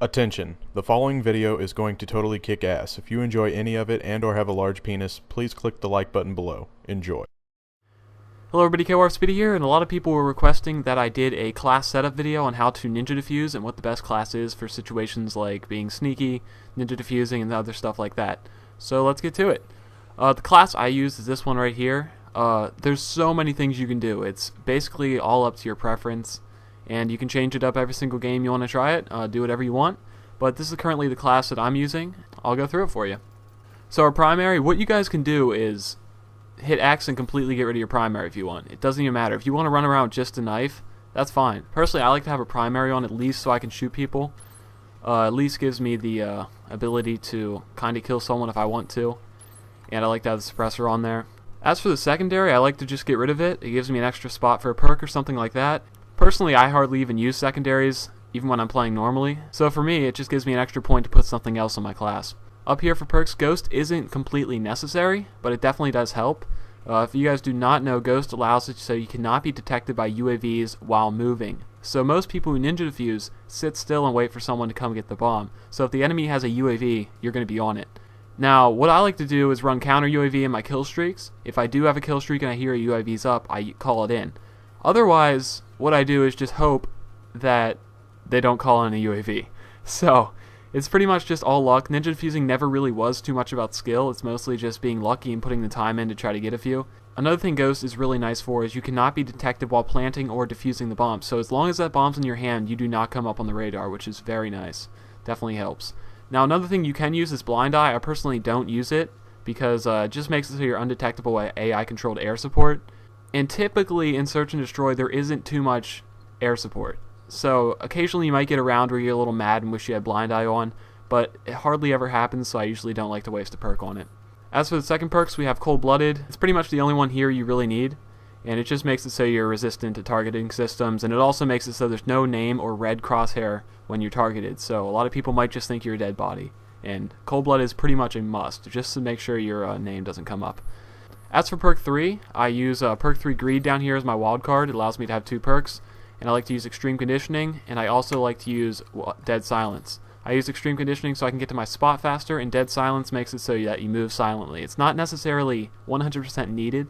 Attention, the following video is going to totally kick ass. If you enjoy any of it and or have a large penis, please click the like button below. Enjoy. Hello everybody, TvWarder Speedy here, and a lot of people were requesting that I did a class setup video on how to ninja defuse and what the best class is for situations like being sneaky, ninja defusing, and other stuff like that. So let's get to it. The class I use is this one right here. There's so many things you can do. It's basically all up to your preference, and you can change it up every single game you want to try it, do whatever you want, but this is currently the class that I'm using. I'll go through it for you. So our primary, what you guys can do is hit X and completely get rid of your primary if you want. It doesn't even matter. If you want to run around with just a knife, that's fine. Personally, I like to have a primary on at least so I can shoot people. At least gives me the ability to kind of kill someone if I want to, and I like to have the suppressor on there. As for the secondary, I like to just get rid of it. It gives me an extra spot for a perk or something like that. Personally, I hardly even use secondaries, even when I'm playing normally. So for me, it just gives me an extra point to put something else on my class. Up here for perks, Ghost isn't completely necessary, but it definitely does help. If you guys do not know, Ghost allows it so you cannot be detected by UAVs while moving. So most people who ninja defuse sit still and wait for someone to come get the bomb. So if the enemy has a UAV, you're going to be on it. Now, what I like to do is run counter UAV in my kill streaks. If I do have a kill streak and I hear a UAV's up, I call it in. Otherwise, what I do is just hope that they don't call in a UAV. So it's pretty much just all luck. Ninja defusing never really was too much about skill. It's mostly just being lucky and putting the time in to try to get a few. Another thing Ghost is really nice for is you cannot be detected while planting or defusing the bomb. So as long as that bomb's in your hand, you do not come up on the radar, which is very nice. Definitely helps. Now another thing you can use is blind eye. I personally don't use it because it just makes it so you're undetectable by AI controlled air support. And typically in Search and Destroy there isn't too much air support. So occasionally you might get around where you're a little mad and wish you had blind eye on, but it hardly ever happens, so I usually don't like to waste a perk on it. As for the second perks, we have Cold-Blooded. It's pretty much the only one here you really need, and it just makes it so you're resistant to targeting systems, and it also makes it so there's no name or red crosshair when you're targeted, so a lot of people might just think you're a dead body, and Cold-Blood is pretty much a must, just to make sure your name doesn't come up. As for perk 3, I use perk 3 Greed down here as my wild card. It allows me to have 2 perks, and I like to use Extreme Conditioning, and I also like to use Dead Silence. I use Extreme Conditioning so I can get to my spot faster, and Dead Silence makes it so that you move silently. It's not necessarily 100% needed,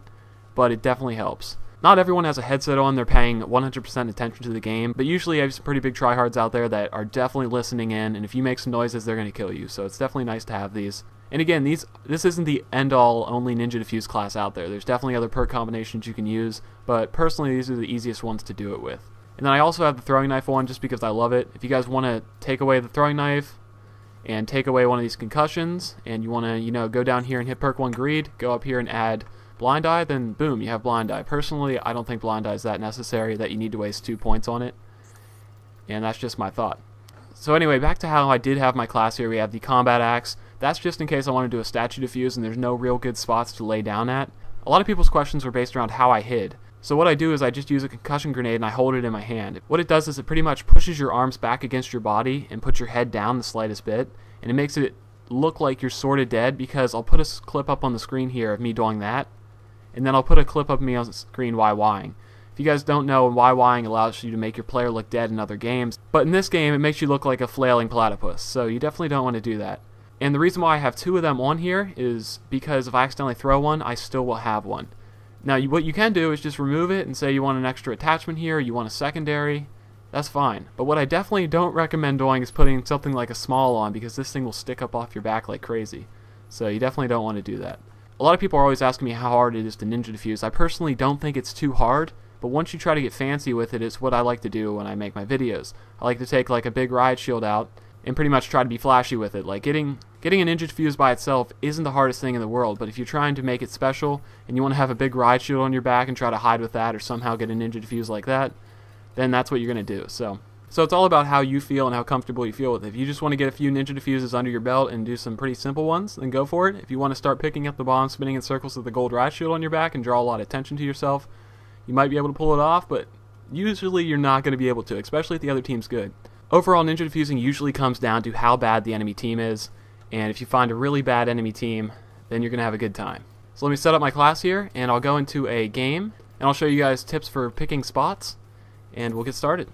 but it definitely helps. Not everyone has a headset on, they're paying 100% attention to the game, but usually I have some pretty big tryhards out there that are definitely listening in, and if you make some noises, they're going to kill you, so it's definitely nice to have these. And again, this isn't the end-all only ninja defuse class out there. There's definitely other perk combinations you can use, but personally these are the easiest ones to do it with. And then I also have the throwing knife one just because I love it. If you guys want to take away the throwing knife and take away one of these concussions, and you want to, go down here and hit perk 1 Greed, go up here and add blind eye, then boom, you have blind eye. Personally, I don't think blind eye is that necessary that you need to waste 2 points on it, and that's just my thought. So anyway, back to how I did have my class here. We have the combat axe. That's just in case I want to do a statue defuse and there's no real good spots to lay down at. A lot of people's questions were based around how I hid. So what I do is I just use a concussion grenade and I hold it in my hand. What it does is it pretty much pushes your arms back against your body and puts your head down the slightest bit, and it makes it look like you're sort of dead, because I'll put a clip up on the screen here of me doing that, and then I'll put a clip of me on the screen YYing. If you guys don't know, YYing allows you to make your player look dead in other games, but in this game it makes you look like a flailing platypus, so you definitely don't want to do that. And the reason why I have 2 of them on here is because if I accidentally throw one, I still will have one. Now what you can do is just remove it and say you want an extra attachment here, you want a secondary, that's fine. But what I definitely don't recommend doing is putting something like a small on, because this thing will stick up off your back like crazy. So you definitely don't want to do that. A lot of people are always asking me how hard it is to ninja defuse. I personally don't think it's too hard, but once you try to get fancy with it, it's what I like to do when I make my videos. I like to take like a big riot shield out and pretty much try to be flashy with it. Like getting a ninja defuse by itself isn't the hardest thing in the world, but if you're trying to make it special and you want to have a big riot shield on your back and try to hide with that or somehow get a ninja defuse like that, then that's what you're going to do. So it's all about how you feel and how comfortable you feel with it. If you just want to get a few ninja defuses under your belt and do some pretty simple ones, then go for it. If you want to start picking up the bomb, spinning in circles with the gold riot shield on your back and draw a lot of attention to yourself, you might be able to pull it off, but usually you're not going to be able to, especially if the other team's good. Overall, ninja defusing usually comes down to how bad the enemy team is, and if you find a really bad enemy team, then you're going to have a good time. So let me set up my class here, and I'll go into a game, and I'll show you guys tips for picking spots, and we'll get started.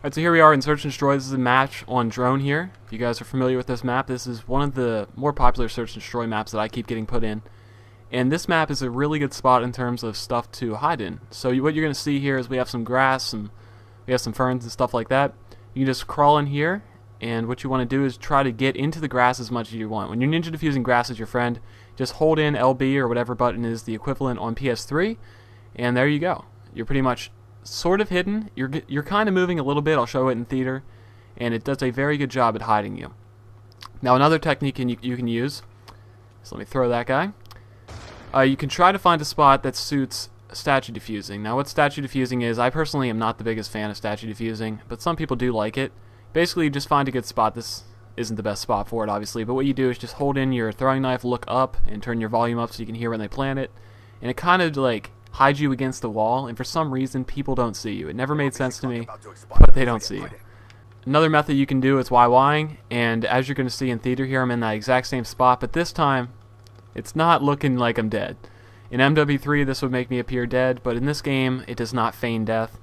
Alright, so here we are in Search and Destroy. This is a match on drone here. If you guys are familiar with this map, this is one of the more popular Search and Destroy maps that I keep getting put in. And this map is a really good spot in terms of stuff to hide in. So what you're going to see here is we have some grass, we have some ferns and stuff like that. You can just crawl in here, and what you want to do is try to get into the grass as much as you want. When you're ninja diffusing grass as your friend, just hold in LB or whatever button is the equivalent on PS3, and there you go. You're pretty much sort of hidden. You're kind of moving a little bit. I'll show it in theater, and it does a very good job at hiding you. Now another technique you can use, so let me throw that guy. You can try to find a spot that suits statue diffusing. Now what statue diffusing is, I personally am not the biggest fan of statue diffusing, but some people do like it. Basically, you just find a good spot. This isn't the best spot for it, obviously, but what you do is just hold in your throwing knife, look up, and turn your volume up so you can hear when they plant it, and it kind of like hides you against the wall, and for some reason people don't see you. It never made sense to me, but they don't see you. Another method you can do is YYing, and as you're going to see in theater here, I'm in that exact same spot, but this time it's not looking like I'm dead. In MW3 this would make me appear dead, but in this game it does not feign death,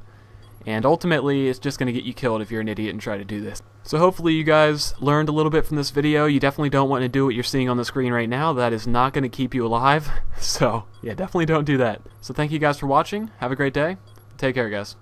and ultimately it's just going to get you killed if you're an idiot and try to do this. So hopefully you guys learned a little bit from this video. You definitely don't want to do what you're seeing on the screen right now. That is not going to keep you alive, so yeah, definitely don't do that. So thank you guys for watching. Have a great day. Take care, guys.